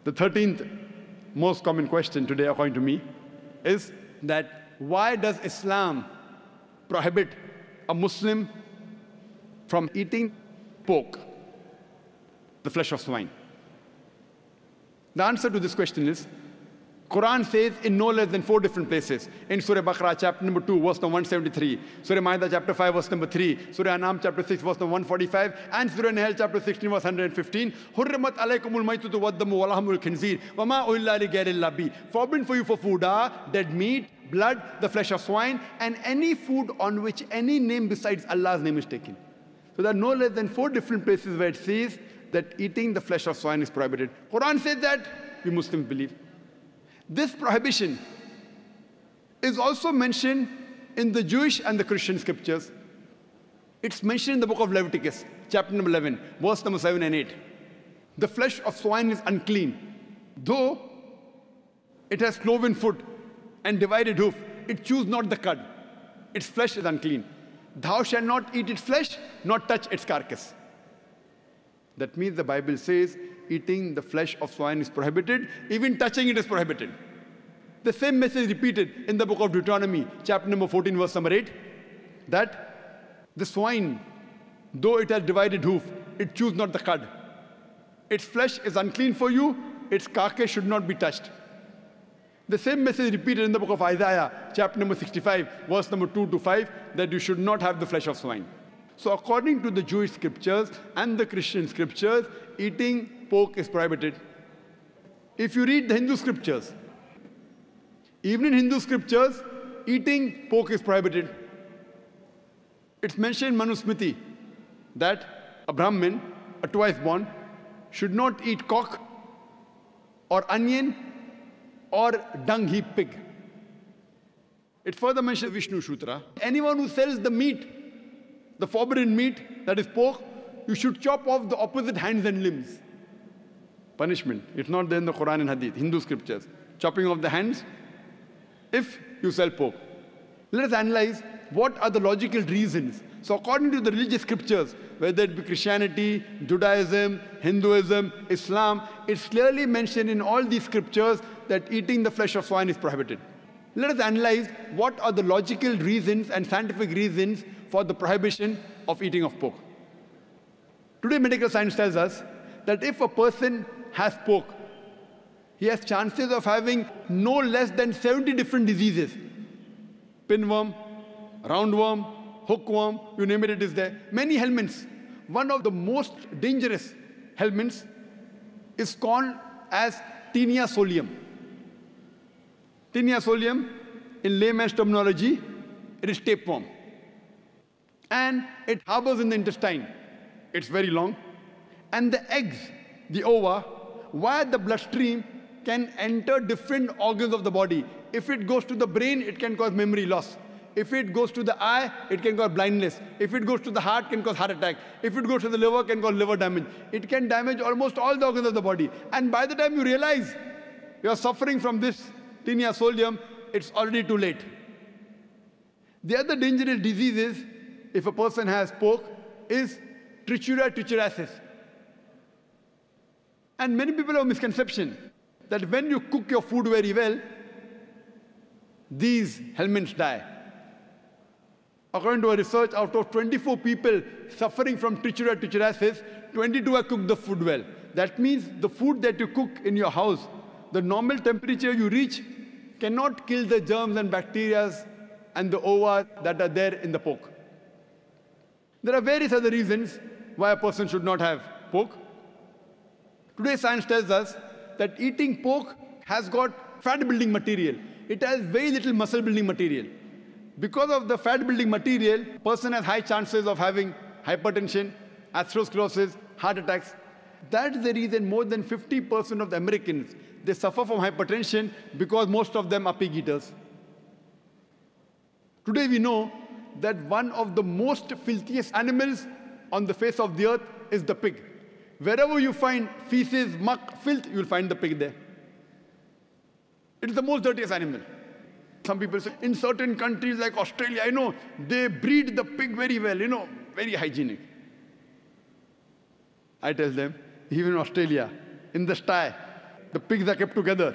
The 13th most common question today, according to me, is that why does Islam prohibit a Muslim from eating pork, the flesh of swine? The answer to this question is, Quran says in no less than 4 different places. In Surah Baqarah, chapter number 2, verse number 173. Surah Ma'idah, chapter 5, verse number 3. Surah An'am, chapter 6, verse number 145. And Surah Nahl, chapter 16, verse 115. Hurrimat alaykumul maytutu waddamu walahmul khinzir. Wama uhilla li ghayrillah bi. Forbidden for you for food are dead meat, blood, the flesh of swine, and any food on which any name besides Allah's name is taken. So there are no less than 4 different places where it says that eating the flesh of swine is prohibited. Quran says that, we Muslims believe. This prohibition is also mentioned in the Jewish and the Christian scriptures. It's mentioned in the book of Leviticus, chapter number 11, verse number 7 and 8. The flesh of swine is unclean. Though it has cloven foot and divided hoof, it chews not the cud. Its flesh is unclean. Thou shalt not eat its flesh, nor touch its carcass. That means the Bible says eating the flesh of swine is prohibited, even touching it is prohibited. The same message repeated in the book of Deuteronomy, chapter number 14, verse number 8, that the swine, though it has divided hoof, it chews not the cud. Its flesh is unclean for you, its carcass should not be touched. The same message repeated in the book of Isaiah, chapter number 65, verse number 2 to 5, that you should not have the flesh of swine. So according to the Jewish scriptures and the Christian scriptures, eating pork is prohibited. If you read the Hindu scriptures, even in Hindu scriptures, eating pork is prohibited. It's mentioned in Manusmriti that a Brahmin, a twice born, should not eat cock or onion or dung heap pig. It further mentions in Vishnu Sutra, anyone who sells the meat, the forbidden meat, that is pork, you should chop off the opposite hands and limbs. Punishment. It's not there in the Quran and Hadith, Hindu scriptures. Chopping off the hands if you sell pork. Let us analyze what are the logical reasons. So according to the religious scriptures, whether it be Christianity, Judaism, Hinduism, Islam, it's clearly mentioned in all these scriptures that eating the flesh of swine is prohibited. Let us analyze what are the logical reasons and scientific reasons for the prohibition of eating of pork. Today, medical science tells us that if a person has pork, he has chances of having no less than 70 different diseases. Pinworm, roundworm, hookworm, you name it, it is there. Many helminths. One of the most dangerous helminths is called as Taenia solium. Taenia solium, in layman's terminology, it is tapeworm. And it harbors in the intestine. It's very long. And the eggs, the ova, via the bloodstream, can enter different organs of the body. If it goes to the brain, it can cause memory loss. If it goes to the eye, it can cause blindness. If it goes to the heart, it can cause heart attack. If it goes to the liver, it can cause liver damage. It can damage almost all the organs of the body. And by the time you realize you are suffering from this Taenia solium, it's already too late. The other dangerous diseases, if a person has pork, is Trichuria trichuriasis. And many people have a misconception that when you cook your food very well, these helminths die. According to a research, out of 24 people suffering from Trichuria trichuriasis, 22 have cooked the food well. That means the food that you cook in your house, the normal temperature you reach cannot kill the germs and bacteria and the ova that are there in the pork. There are various other reasons why a person should not have pork. Today, science tells us that eating pork has got fat-building material. It has very little muscle-building material. Because of the fat-building material, a person has high chances of having hypertension, atherosclerosis, heart attacks. That's the reason more than 50% of the Americans, they suffer from hypertension because most of them are pig eaters. Today, we know that one of the most filthiest animals on the face of the earth is the pig. Wherever you find feces, muck, filth, you'll find the pig there. It is the most dirtiest animal. Some people say, in certain countries like Australia, they breed the pig very well, very hygienic. I tell them, even in Australia, in the sty, The pigs are kept together.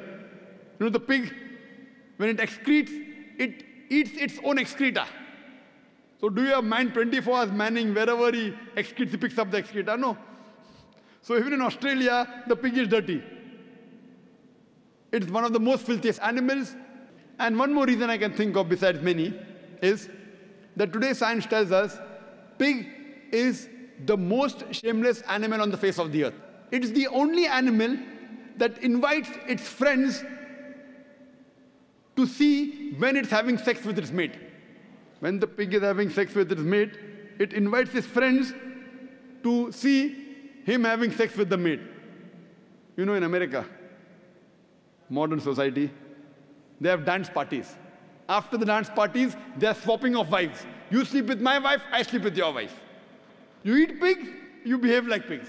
You know, the pig, when it excretes, it eats its own excreta. So do you have man 24 hours manning wherever he excretes, he picks up the excreta? No. So even in Australia, the pig is dirty. It's one of the most filthiest animals. And one more reason I can think of besides many is that today science tells us pig is the most shameless animal on the face of the earth. It's the only animal that invites its friends to see when it's having sex with its mate. When the pig is having sex with its mate, it invites its friends to see him having sex with the mate. You know, in America, modern society, they have dance parties. After the dance parties, they are swapping of wives. You sleep with my wife, I sleep with your wife. You eat pig, you behave like pigs.